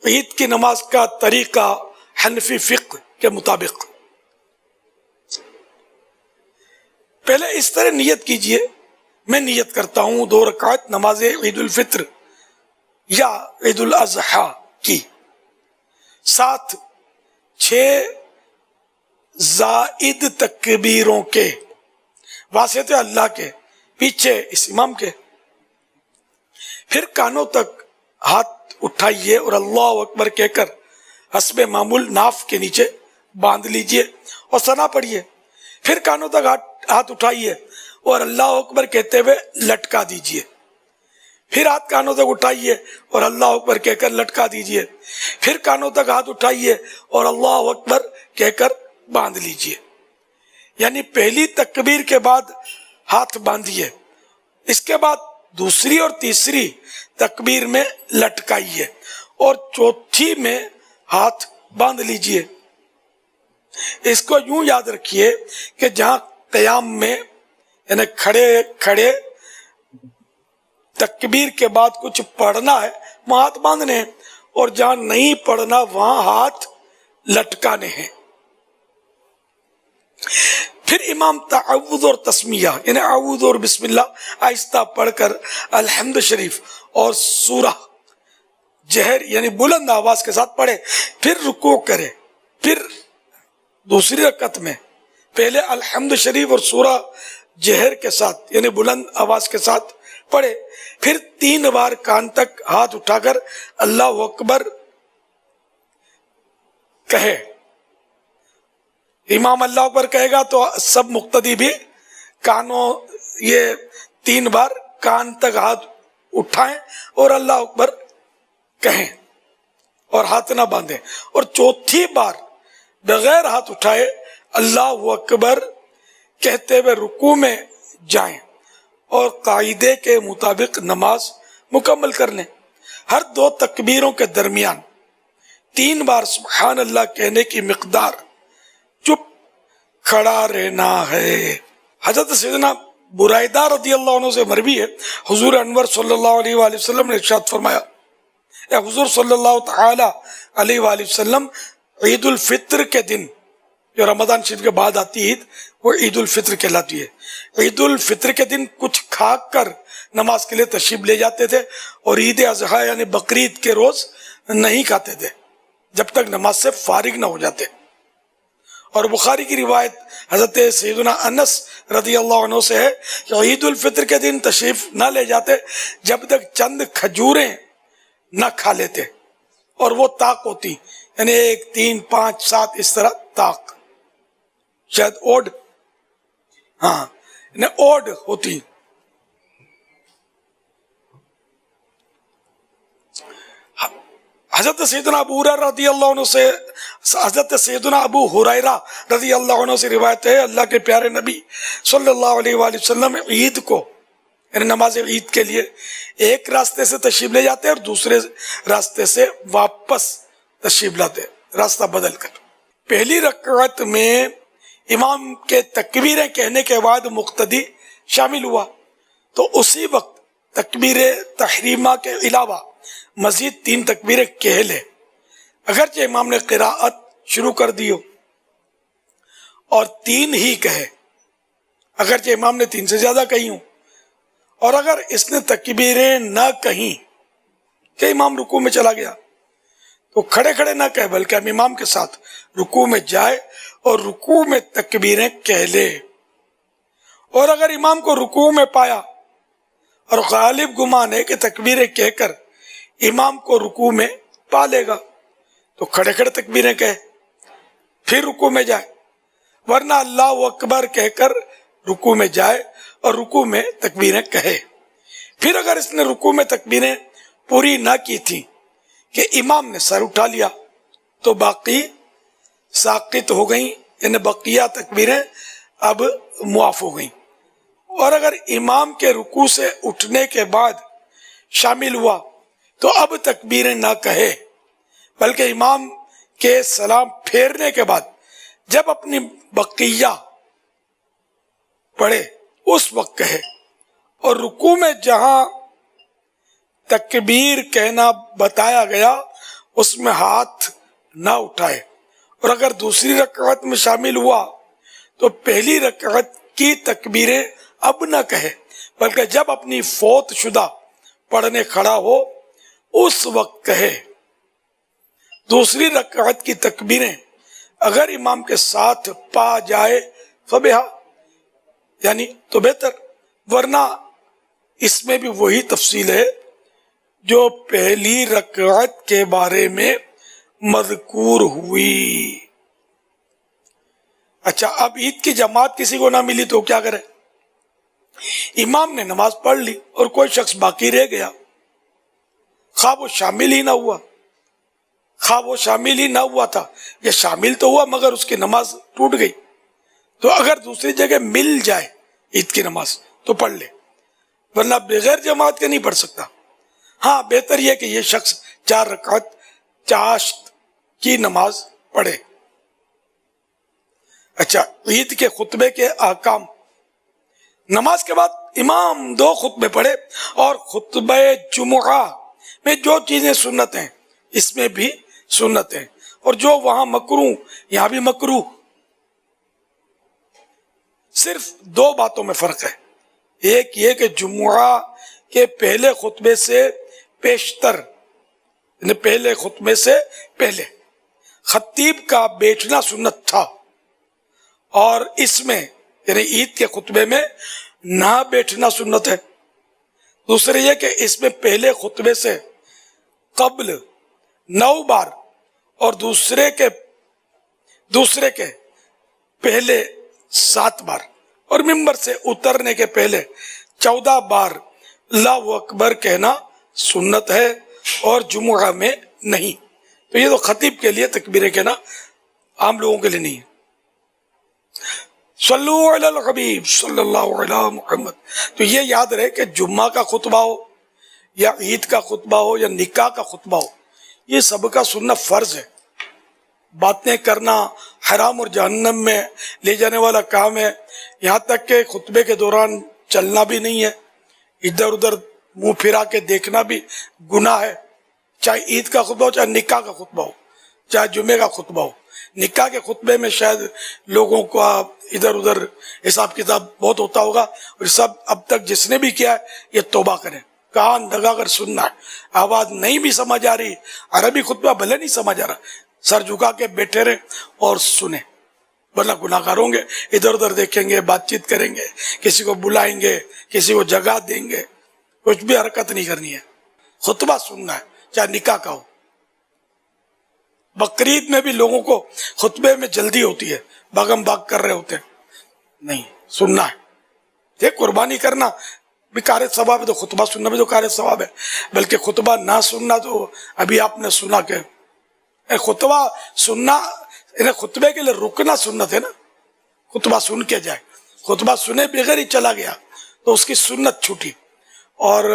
عید کی نماز کا طریقہ حنفی فقہ کے مطابق، پہلے اس طرح نیت کیجئے، میں نیت کرتا ہوں 2 رکعت نماز عید الفطر یا عید الاضحیٰ کی، ساتھ 6 زائد تکبیروں کے، واسطے اللہ کے، پیچھے اس امام کے، پھر کانوں تک ہاتھ اٹھائیے اور اللہ اکبر کہہ کر حسب معمول ناف کے نیچے باندھ لیجئے اور ثنا پڑھیے، پھر کانوں تک ہاتھ اٹھائیے اور اللہ اکبر کہتے ہوئے لٹکا دیجئے، پھر ہاتھ کانوں تک اٹھائیے اور اللہ اکبر کہہ کر لٹکا دیجئے، پھر کانوں تک ہاتھ اٹھائیے اور اللہ اکبر کہہ کر باندھ لیجئے، یعنی پہلی تکبیر کے بعد ہاتھ باندھیے، اس کے بعد دوسری اور تیسری تکبیر میں لٹکائیے اور چوتھی میں ہاتھ باندھ لیجئے۔ اس کو یوں یاد رکھیے کہ جہاں قیام میں یعنی کھڑے کھڑے تکبیر کے بعد کچھ پڑھنا ہے وہاں ہاتھ باندھنے ہیں، اور جہاں نہیں پڑھنا وہاں ہاتھ لٹکانے ہیں۔ پھر امام تعوذ اور تسمیہ یعنی اعوذ اور بسم اللہ آہستہ پڑھ کر الحمد شریف اور سورہ جہر یعنی بلند آواز کے ساتھ پڑھے، پھر رکوع کرے، پھر دوسری رکعت میں پہلے الحمد شریف اور سورہ جہر کے ساتھ یعنی بلند آواز کے ساتھ پڑھے، پھر 3 بار کان تک ہاتھ اٹھا کر اللہ اکبر کہے۔ امام اللہ اکبر کہے گا تو سب مقتدی بھی کانوں یہ 3 بار کان تک ہاتھ اٹھائیں اور اللہ اکبر کہیں اور ہاتھ نہ باندھیں، اور چوتھی بار بغیر ہاتھ اٹھائے اللہ اکبر کہتے ہوئے رکوع میں جائیں اور قاعدے کے مطابق نماز مکمل کر لیں۔ ہر 2 تکبیروں کے درمیان 3 بار سبحان اللہ کہنے کی مقدار چپ کھڑا رہنا ہے۔ حضرت سیدنا برائدہ رضی اللہ عنہ سے مروی ہے، حضور انور صلی اللہ علیہ وآلہ وسلم نے ارشاد فرمایا، اے حضور صلی اللہ تعالی علیہ وآلہ وسلم عید الفطر کے دن، جو رمضان شریف کے بعد آتی عید وہ عید الفطر کہلاتی ہے، عید الفطر کے دن کچھ کھا کر نماز کے لیے تشریف لے جاتے تھے، اور عید اضحیٰ یعنی بقرعید کے روز نہیں کھاتے تھے جب تک نماز سے فارغ نہ ہو جاتے۔ اور بخاری کی روایت حضرت سیدنا انس رضی اللہ عنہ سے ہے کہ عید الفطر کے دن تشریف نہ لے جاتے جب تک چند کھجوریں نہ کھا لیتے، اور وہ طاق ہوتی یعنی 1 3 5 7 اس طرح طاق، شاید اوڈ، ہاں یعنی اوڈ ہوتی۔ حضرت سیدنا ابو ہریرہ رضی اللہ عنہ سے رضی اللہ عنہ سے روایت ہے، اللہ کے پیارے نبی صلی اللہ علیہ وآلہ وسلم عید کو یعنی نماز عید کے لیے ایک راستے سے تشریف لے جاتے اور دوسرے راستے سے واپس تشریف لاتے، راستہ بدل کر۔ پہلی رکعت میں امام کے تکبیریں کہنے کے بعد مقتدی شامل ہوا تو اسی وقت تکبیر تحریمہ کے علاوہ مزید 3 تکبیریں کہہ لے، اگرچہ امام نے قراءت شروع کر دی ہو، اور 3 ہی کہے اگرچہ امام نے 3 سے زیادہ کہی ہوں، اور اگر اس نے تکبیریں نہ کہیں کہ امام رکوع میں چلا گیا تو کھڑے کھڑے نہ کہے بلکہ ہم امام کے ساتھ رکوع میں جائے اور رکوع میں تکبیریں کہہ لے، اور اگر امام کو رکوع میں پایا اور غالب گمان ہے کہ تکبیریں کہہ کر امام کو رکوع میں پا لے گا تو کھڑے کھڑے تکبیریں کہے پھر رکوع میں جائے، ورنہ اللہ اکبر کہہ کر رکوع میں جائے اور رکوع میں تکبیریں کہے۔ پھر اگر اس نے رکوع میں تکبیریں پوری نہ کی تھی کہ امام نے سر اٹھا لیا تو باقی ساقط ہو گئیں، یعنی بقیہ تکبیریں اب معاف ہو گئیں، اور اگر امام کے رکوع سے اٹھنے کے بعد شامل ہوا تو اب تکبیریں نہ کہے بلکہ امام کے سلام پھیرنے کے بعد جب اپنی بقیہ پڑھے اس وقت کہے، اور رکوع میں جہاں تکبیر کہنا بتایا گیا اس میں ہاتھ نہ اٹھائے، اور اگر دوسری رکعت میں شامل ہوا تو پہلی رکعت کی تکبیریں اب نہ کہے، بلکہ جب اپنی فوت شدہ پڑھنے کھڑا ہو اس وقت کہے۔ دوسری رکعت کی تکبیریں اگر امام کے ساتھ پا جائے فبہا، یعنی تو بہتر، ورنہ اس میں بھی وہی تفصیل ہے جو پہلی رکعت کے بارے میں مذکور ہوئی۔ اچھا، اب عید کی جماعت کسی کو نہ ملی تو کیا کرے؟ امام نے نماز پڑھ لی اور کوئی شخص باقی رہ گیا، خواہ وہ شامل ہی نہ ہوا تھا یا شامل تو ہوا مگر اس کی نماز ٹوٹ گئی، تو اگر دوسری جگہ مل جائے عید کی نماز تو پڑھ لے، ورنہ بغیر جماعت کے نہیں پڑھ سکتا۔ ہاں، بہتر یہ کہ یہ شخص 4 رکعت چاشت کی نماز پڑھے۔ اچھا، عید کے خطبے کے احکام۔ نماز کے بعد امام 2 خطبے پڑھے، اور خطبہ جمعہ میں جو چیزیں سنت ہیں اس میں بھی سنت ہیں، اور جو وہاں مکروہ یہاں بھی مکروہ۔ صرف 2 باتوں میں فرق ہے، ایک یہ کہ جمعہ کے پہلے خطبے سے پیشتر، یعنی پہلے خطبے سے پہلے خطیب کا بیٹھنا سنت تھا، اور اس میں یعنی عید کے خطبے میں نہ بیٹھنا سنت ہے۔ دوسرے یہ کہ اس میں پہلے خطبے سے قبل 9 بار اور دوسرے کے پہلے 7 بار اور ممبر سے اترنے کے پہلے 14 بار اللہ اکبر کہنا سنت ہے، اور جمعہ میں نہیں۔ تو یہ تو خطیب کے لیے تکبیریں کہنا، عام لوگوں کے لیے نہیں ہے۔ صلو علی الحبیب صلی اللہ علی محمد۔ تو یہ یاد رہے کہ جمعہ کا خطبہ ہو یا عید کا خطبہ ہو یا نکاح کا خطبہ ہو، یہ سب کا سننا فرض ہے۔ باتیں کرنا حرام اور جہنم میں لے جانے والا کام ہے، یہاں تک کہ خطبے کے دوران چلنا بھی نہیں ہے، ادھر ادھر منہ پھرا کے دیکھنا بھی گناہ ہے، چاہے عید کا خطبہ ہو، چاہے نکاح کا خطبہ ہو، چاہے جمعے کا خطبہ ہو۔ نکاح کے خطبے میں شاید لوگوں کو ادھر ادھر حساب کتاب بہت ہوتا ہوگا، اور سب اب تک جس نے بھی کیا ہے یہ توبہ کریں، کان لگا کر سننا ہے۔ آواز نہیں بھی سمجھ آ رہی، عربی خطبہ بھلے نہیں سمجھ آ رہا، سر جھکا کے بیٹھے رہیں اور سنیں، ورنہ گناہ گار ہوں گے۔ ادھر ادھر دیکھیں گے، بات چیت کریں گے، کسی کو بلائیں گے، کسی کو جگہ دیں گے، کچھ بھی حرکت نہیں کرنی ہے، خطبہ سننا ہے، چاہے نکاح کا ہو۔ بقرعید میں بھی لوگوں کو خطبے میں جلدی ہوتی ہے، بھاگم بھاگ کر رہے ہوتے ہیں، نہیں، سننا ہے۔ یہ قربانی کرنا بھی کار ثواب ہے، تو خطبہ سننا بھی تو کار ثواب ہے، بلکہ خطبہ نہ سننا تو ابھی آپ نے سنا کہ خطبہ سننا، خطبے کے لیے رکنا سنت ہے نا، خطبہ سن کے جائے، خطبہ سنے بغیر ہی چلا گیا تو اس کی سنت چھوٹی۔ اور